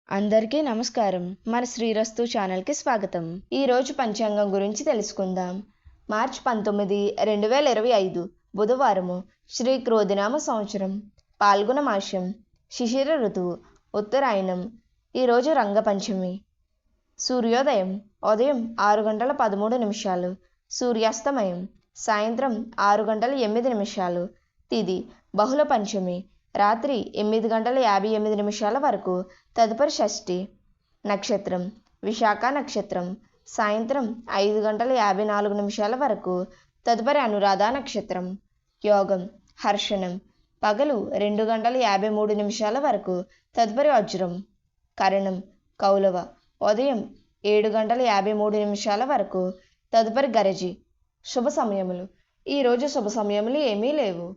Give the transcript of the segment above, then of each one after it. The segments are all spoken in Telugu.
అందరికీ నమస్కారం. మన శ్రీరస్తు ఛానల్కి స్వాగతం. ఈరోజు పంచాంగం గురించి తెలుసుకుందాం. మార్చి 19, 2025 బుధవారము. శ్రీ క్రోధినామ సంవత్సరం, పాల్గొన మాసం, శిశిర ఋతువు, ఉత్తరాయణం. ఈరోజు రంగపంచమి. సూర్యోదయం ఉదయం 6:13, సూర్యాస్తమయం సాయంత్రం 6:08. తిథి బహుళ పంచమి, రాత్రి 8:58 వరకు, తదుపరి షష్ఠి. నక్షత్రం విశాఖ నక్షత్రం, సాయంత్రం 5:54 వరకు, తదుపరి అనురాధ నక్షత్రం. యోగం హర్షణం, పగలు 2:53 వరకు, తదుపరి వజ్రం. కరణం కౌలవ, ఉదయం 7:53 వరకు, తదుపరి గరజి. శుభ సమయములు. ఈరోజు శుభ సమయములు ఏమీ లేవు.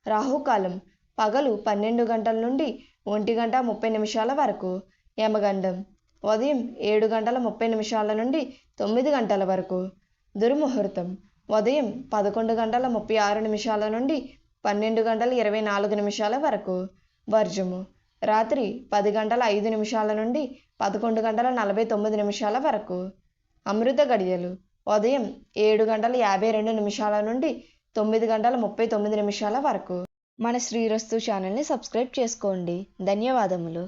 రాహుకాలం పగలు 12 గంటల నుండి 1:30 వరకు, యమగండం ఉదయం 7:30 నుండి 9 గంటల వరకు, దుర్ముహూర్తం ఉదయం 11:36 నుండి 12:24 వరకు, వర్జము రాత్రి 10:05 నుండి 11:49 వరకు, అమృత గడియలు ఉదయం 7:52 నుండి 9:39 వరకు. మన శ్రీరస్తు ఛానల్ని సబ్స్క్రైబ్ చేసుకోండి. ధన్యవాదములు.